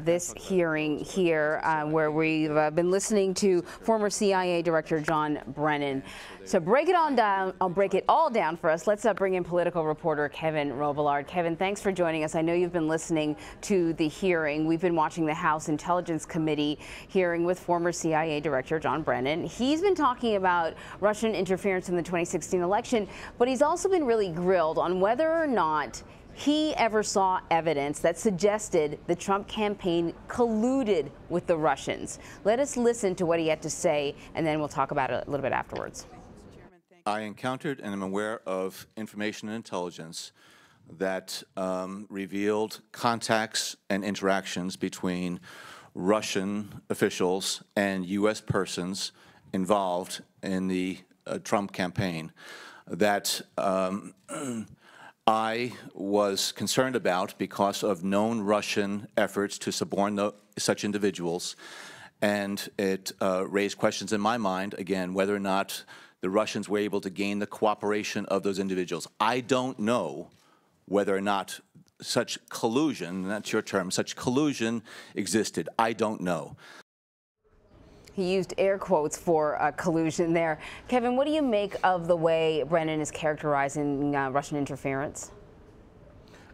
This hearing here where we've been listening to former CIA Director John Brennan. So break it all down. I'll break it all down for us. Let's bring in Politico reporter Kevin Robillard. Kevin, thanks for joining us. I know you've been listening to the hearing. We've been watching the House Intelligence Committee hearing with former CIA Director John Brennan. He's been talking about Russian interference in the 2016 election, but he's also been really grilled on whether or not he ever saw evidence that suggested the Trump campaign colluded with the Russians. Let us listen to what he had to say, and then we'll talk about it a little bit afterwards. I encountered and am aware of information and intelligence that revealed contacts and interactions between Russian officials and U.S. persons involved in the Trump campaign that I was concerned about because of known Russian efforts to suborn such individuals, and it raised questions in my mind, again, whether or not the Russians were able to gain the cooperation of those individuals. I don't know whether or not such collusion, that's your term, such collusion existed. I don't know. He used air quotes for collusion there. Kevin, what do you make of the way Brennan is characterizing Russian interference?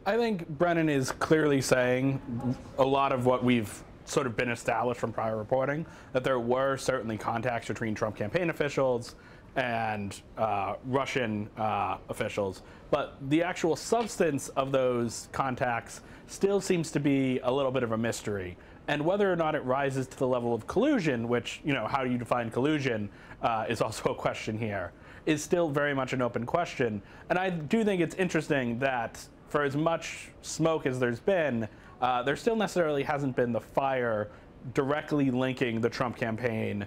I think Brennan is clearly saying a lot of what we've sort of been established from prior reporting, that there were certainly contacts between Trump campaign officials and Russian officials, but the actual substance of those contacts still seems to be a little bit of a mystery. And whether or not it rises to the level of collusion, which, you know, how do you define collusion is also a question here, is still very much an open question. And I do think it's interesting that for as much smoke as there's been, there still necessarily hasn't been the fire directly linking the Trump campaign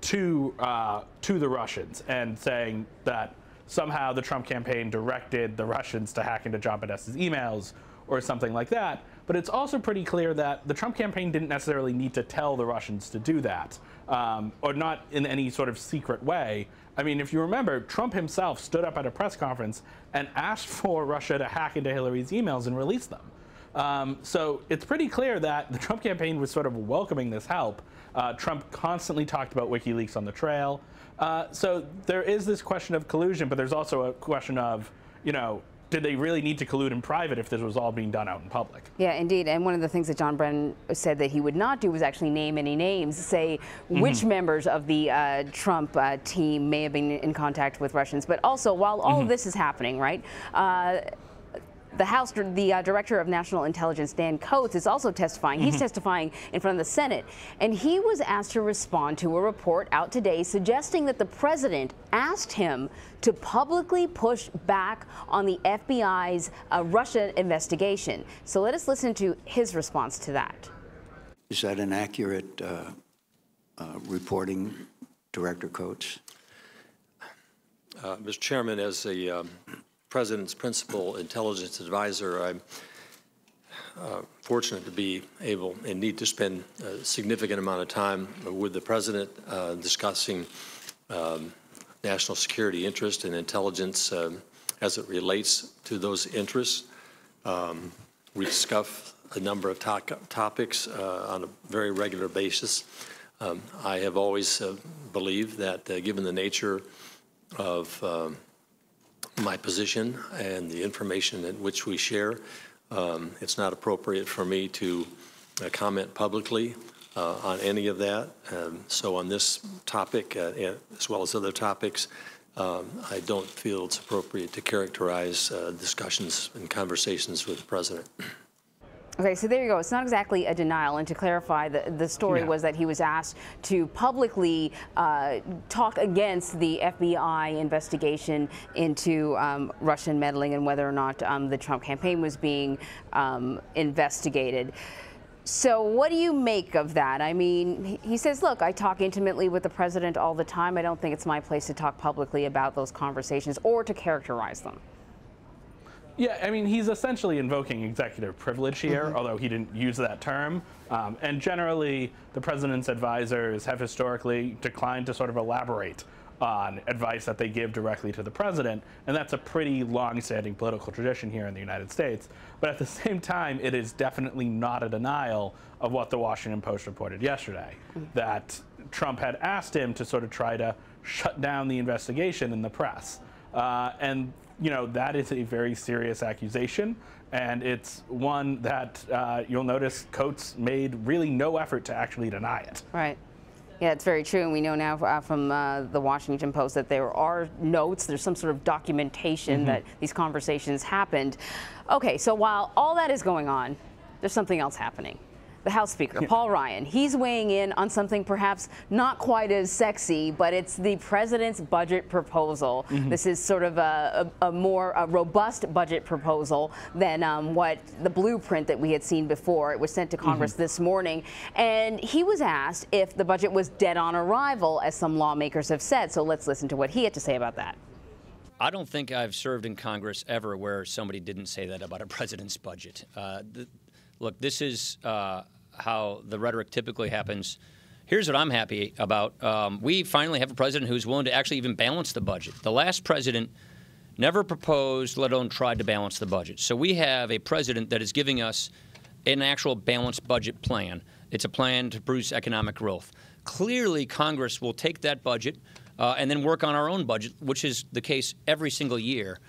to the Russians and saying that somehow the Trump campaign directed the Russians to hack into John Brennan emails or something like that. But it's also pretty clear that the Trump campaign didn't necessarily need to tell the Russians to do that, or not in any sort of secret way. I mean, if you remember, Trump himself stood up at a press conference and asked for Russia to hack into Hillary's emails and release them. So it's pretty clear that the Trump campaign was sort of welcoming this help. Trump constantly talked about WikiLeaks on the trail. So there is this question of collusion, but there's also a question of, you know, did they really need to collude in private if this was all being done out in public? Yeah, indeed. And one of the things that John Brennan said that he would not do was actually name any names, say which members of the Trump team may have been in contact with Russians. But also, while all of this is happening, right, the Director of National Intelligence, Dan Coats, is also testifying. He's testifying in front of the Senate. And he was asked to respond to a report out today suggesting that the president asked him to publicly push back on the FBI's Russia investigation. So let us listen to his response to that. Is that an accurate reporting, Director Coats? Mr. Chairman, as the President's principal intelligence advisor, I'm fortunate to be able and need to spend a significant amount of time with the President discussing national security interest and intelligence as it relates to those interests. We discuss a number of topics on a very regular basis. I have always believed that given the nature of my position and the information in which we share, it's not appropriate for me to comment publicly on any of that. So on this topic, as well as other topics, I don't feel it's appropriate to characterize discussions and conversations with the President. Okay, so there you go. It's not exactly a denial. And to clarify, the story was that he was asked to publicly talk against the FBI investigation into Russian meddling and whether or not the Trump campaign was being investigated. So what do you make of that? I mean, he says, look, I talk intimately with the president all the time. I don't think it's my place to talk publicly about those conversations or to characterize them. Yeah, I mean, he's essentially invoking executive privilege here, although he didn't use that term. And generally, the president's advisors have historically declined to sort of elaborate on advice that they give directly to the president, and that's a pretty long-standing political tradition here in the United States. But at the same time, it is definitely not a denial of what the Washington Post reported yesterday, that Trump had asked him to sort of try to shut down the investigation in the press. And you know, that is a very serious accusation, and it's one that you'll notice Coates made really no effort to actually deny it. Right. Yeah, it's very true, and we know now from the Washington Post that there are notes, there's some sort of documentation that these conversations happened. Okay, so while all that is going on, there's something else happening. The House Speaker, Paul Ryan, he's weighing in on something perhaps not quite as sexy, but it's the president's budget proposal. This is sort of a more robust budget proposal than what the blueprint that we had seen before. It was sent to Congress this morning, and he was asked if the budget was dead on arrival, as some lawmakers have said. So let's listen to what he had to say about that. I don't think I've served in Congress ever where somebody didn't say that about a president's budget. Look, this is how the rhetoric typically happens. Here's what I'm happy about. We finally have a president who's willing to actually even balance the budget. The last president never proposed, let alone tried to balance the budget. So we have a president that is giving us an actual balanced budget plan. It's a plan to produce economic growth. Clearly, Congress will take that budget and then work on our own budget, which is the case every single year.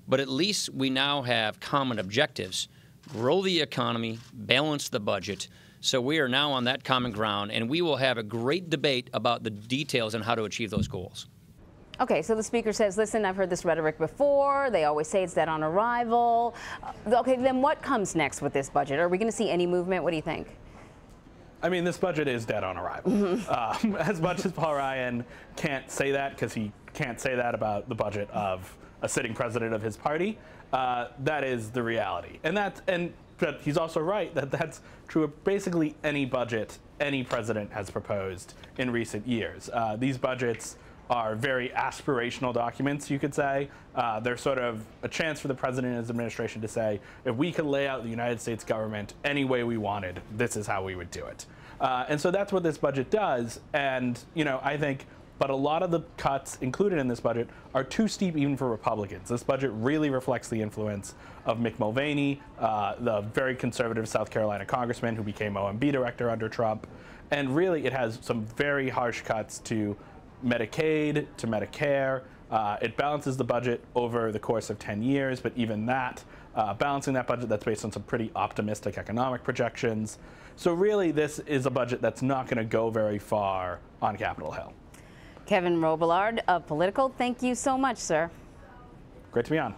But at least we now have common objectives. Grow the economy, balance the budget. So we are now on that common ground, and we will have a great debate about the details on how to achieve those goals. Okay, so the Speaker says, listen, I've heard this rhetoric before. They always say it's dead on arrival. Okay, then what comes next with this budget? Are we going to see any movement? What do you think? I mean, this budget is dead on arrival. As much as Paul Ryan can't say that, because he can't say that about the budget of a sitting president of his party, that is the reality. But he's also right that that's true of basically any budget any president has proposed in recent years. These budgets are very aspirational documents, you could say. They're sort of a chance for the president and his administration to say, if we could lay out the United States government any way we wanted, this is how we would do it. And so that's what this budget does. And, you know, I think, but a lot of the cuts included in this budget are too steep even for Republicans. This budget really reflects the influence of Mick Mulvaney, the very conservative South Carolina congressman who became OMB director under Trump. And really, it has some very harsh cuts to Medicaid, to Medicare. It balances the budget over the course of 10 years, but even that, balancing that budget, that's based on some pretty optimistic economic projections. So really, this is a budget that's not going to go very far on Capitol Hill. Kevin Robillard of Politico, thank you so much, sir. Great to be on.